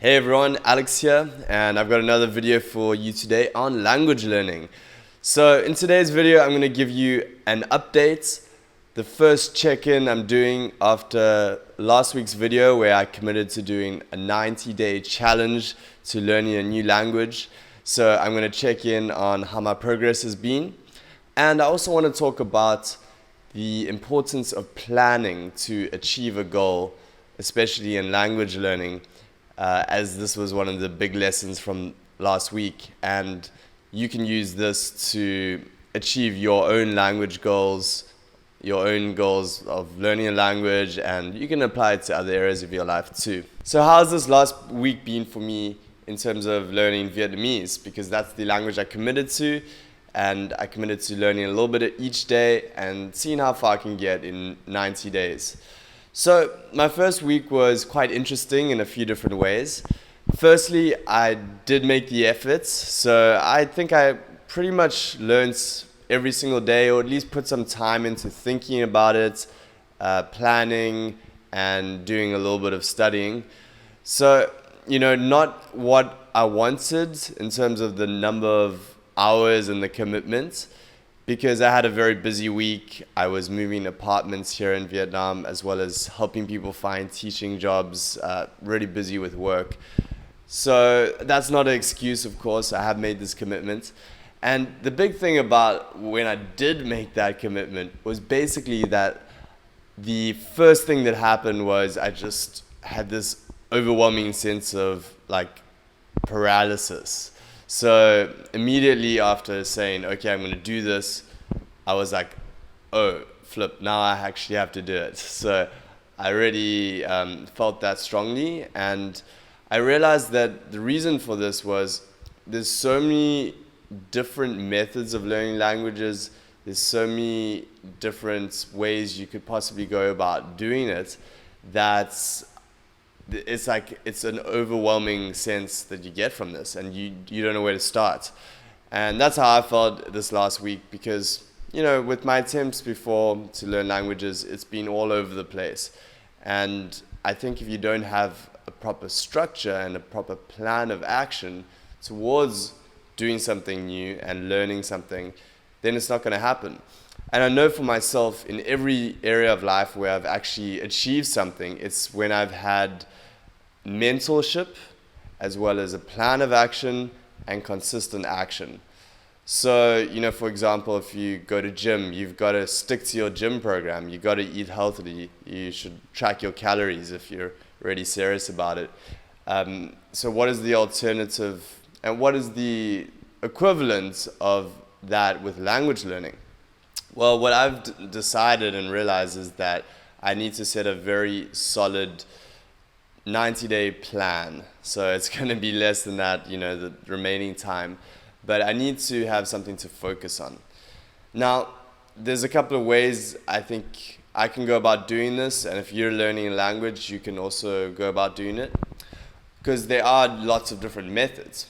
Hey everyone, Alex here, and I've got another video for you today on language learning. So in today's video, I'm going to give you an update, the first check-in I'm doing after last week's video where I committed to doing a 90-day challenge to learning a new language. So I'm going to check in on how my progress has been, and I also want to talk about the importance of planning to achieve a goal, especially in language learning. As this was one of the big lessons from last week, and you can use this to achieve your own language goals, your own goals of learning a language, and you can apply it to other areas of your life too. So how's this last week been for me in terms of learning Vietnamese? Because that's the language I committed to, and I committed to learning a little bit each day and seeing how far I can get in 90 days. So my first week was quite interesting in a few different ways. Firstly, I did make the efforts, so I think I pretty much learned every single day, or at least put some time into thinking about it, planning, and doing a little bit of studying. So, not what I wanted in terms of the number of hours and the commitment, because I had a very busy week. I was moving apartments here in Vietnam, as well as helping people find teaching jobs, really busy with work. So that's not an excuse, of course. I have made this commitment. And the big thing about when I did make that commitment was basically that the first thing that happened was I just had this overwhelming sense of paralysis. So immediately after saying, okay, I'm going to do this, I was like, oh, flip, now I actually have to do it. So I really felt that strongly, and I realized that the reason for this was there's so many different methods of learning languages, there's so many different ways you could possibly go about doing it, that it's an overwhelming sense that you get from this, and you don't know where to start. And that's how I felt this last week, because with my attempts before to learn languages, it's been all over the place. And I think if you don't have a proper structure and a proper plan of action towards doing something new and learning something, then it's not going to happen. And I know for myself, in every area of life where I've actually achieved something, it's when I've had mentorship, as well as a plan of action and consistent action. So, for example, if you go to gym, you've got to stick to your gym program. You've got to eat healthily. You should track your calories if you're really serious about it. So what is the alternative, and what is the equivalent of that with language learning? Well, what I've decided and realized is that I need to set a very solid 90-day plan. So it's going to be less than that, the remaining time. But I need to have something to focus on. Now, there's a couple of ways I think I can go about doing this. And if you're learning a language, you can also go about doing it, because there are lots of different methods.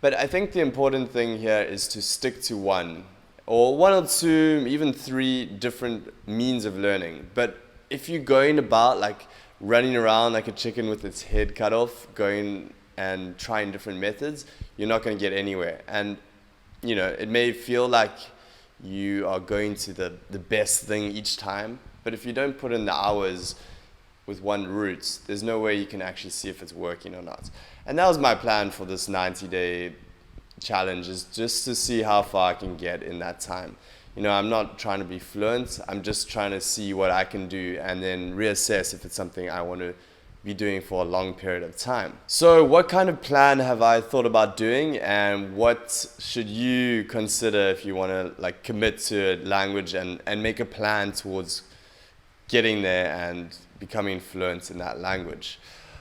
But I think the important thing here is to stick to one or two, even three different means of learning. But if you're going about running around like a chicken with its head cut off, going and trying different methods, you're not going to get anywhere. And it may feel like you are going to the best thing each time, but if you don't put in the hours with one route, there's no way you can actually see if it's working or not. And that was my plan for this 90-day challenge, is just to see how far I can get in that time. I'm not trying to be fluent. I'm just trying to see what I can do and then reassess if it's something I want to be doing for a long period of time. So what kind of plan have I thought about doing, and what should you consider if you want to commit to a language and make a plan towards getting there and becoming fluent in that language?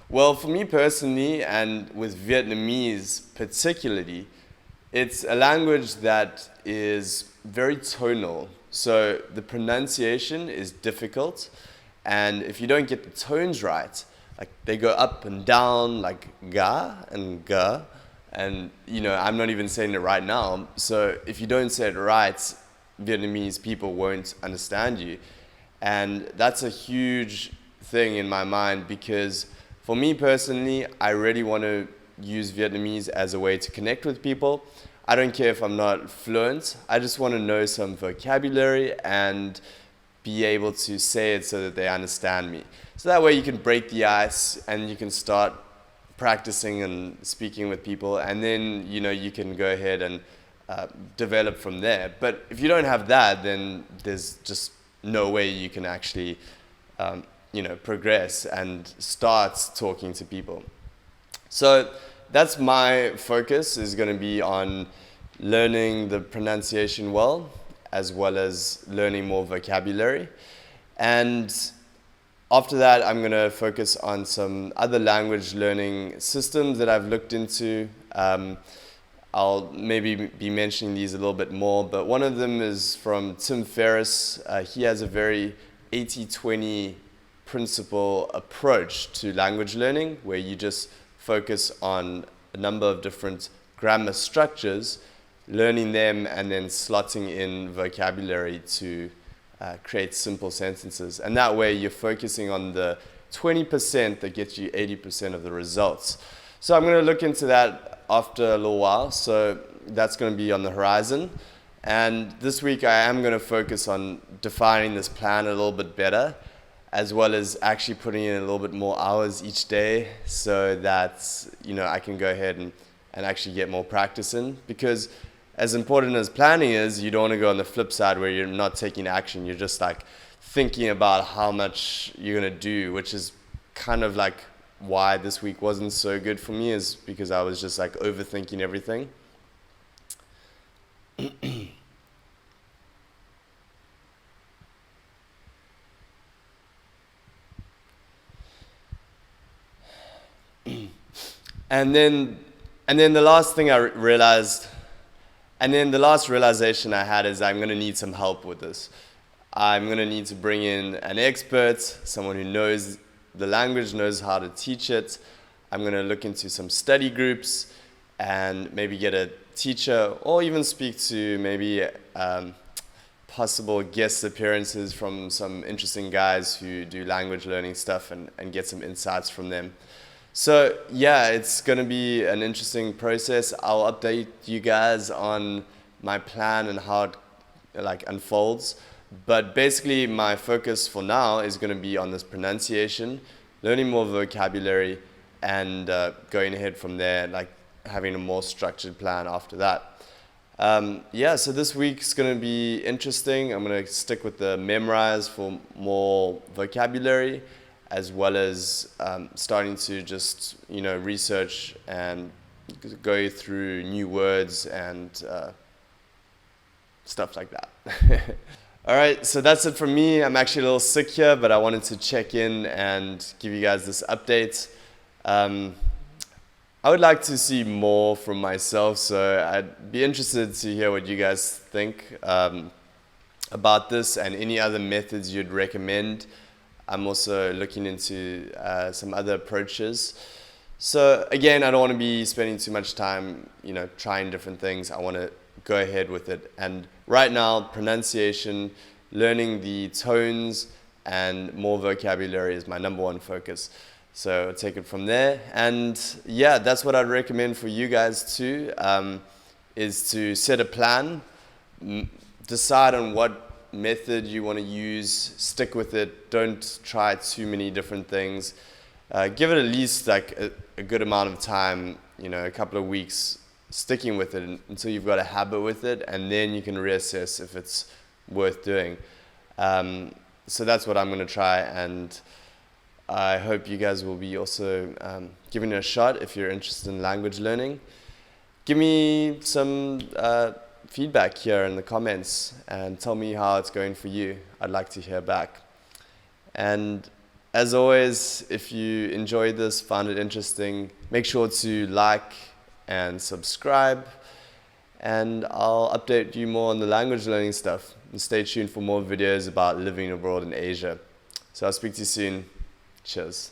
Well, for me personally, and with Vietnamese particularly, it's a language that is very tonal. So the pronunciation is difficult, and if you don't get the tones right, they go up and down like ga and ga, and I'm not even saying it right now. So if you don't say it right, Vietnamese people won't understand you. And that's a huge thing in my mind, because For me personally, I really want to use Vietnamese as a way to connect with people. I don't care if I'm not fluent. I just want to know some vocabulary and be able to say it so that they understand me. So that way you can break the ice and you can start practicing and speaking with people, and then you can go ahead and develop from there. But if you don't have that, then there's just no way you can actually progress and start talking to people. So that's my focus, is going to be on learning the pronunciation well, as well as learning more vocabulary. And after that, I'm going to focus on some other language learning systems that I've looked into. I'll maybe be mentioning these a little bit more, but one of them is from Tim Ferriss. He has a very 80-20 principle approach to language learning, where you just focus on a number of different grammar structures, learning them, and then slotting in vocabulary to create simple sentences. And that way you're focusing on the 20% that gets you 80% of the results. So I'm going to look into that after a little while. So that's going to be on the horizon. And this week I am going to focus on defining this plan a little bit better, as well as actually putting in a little bit more hours each day, so that I can go ahead and actually get more practice in. Because as important as planning is, you don't want to go on the flip side where you're not taking action. You're just like thinking about how much you're going to do, which is kind of like why this week wasn't so good for me, is because I was just like overthinking everything. And then the last thing I realized, and then the last realization I had, is I'm going to need some help with this. I'm going to need to bring in an expert, someone who knows the language, knows how to teach it. I'm going to look into some study groups and maybe get a teacher, or even speak to maybe possible guest appearances from some interesting guys who do language learning stuff, and get some insights from them. So yeah, it's going to be an interesting process. I'll update you guys on my plan and how it unfolds. But basically my focus for now is going to be on this pronunciation, learning more vocabulary, and going ahead from there, having a more structured plan after that. So this week's going to be interesting. I'm going to stick with the memorize for more vocabulary, as well as starting to just research and go through new words and stuff like that. All right, so that's it from me. I'm actually a little sick here, but I wanted to check in and give you guys this update. I would like to see more from myself, so I'd be interested to hear what you guys think about this, and any other methods you'd recommend. I'm also looking into some other approaches. So again, I don't want to be spending too much time, trying different things. I want to go ahead with it. And right now, pronunciation, learning the tones, and more vocabulary is my number one focus. So I'll take it from there. And yeah, that's what I'd recommend for you guys too, is to set a plan, decide on what method you want to use, stick with it, don't try too many different things. Give it at least a good amount of time, a couple of weeks, sticking with it until you've got a habit with it, and then you can reassess if it's worth doing. So that's what I'm going to try, and I hope you guys will be also giving it a shot if you're interested in language learning. Give me some feedback here in the comments and tell me how it's going for you. I'd like to hear back. And as always, if you enjoyed this, found it interesting, make sure to like and subscribe, and I'll update you more on the language learning stuff. And stay tuned for more videos about living abroad in Asia. So I'll speak to you soon. Cheers.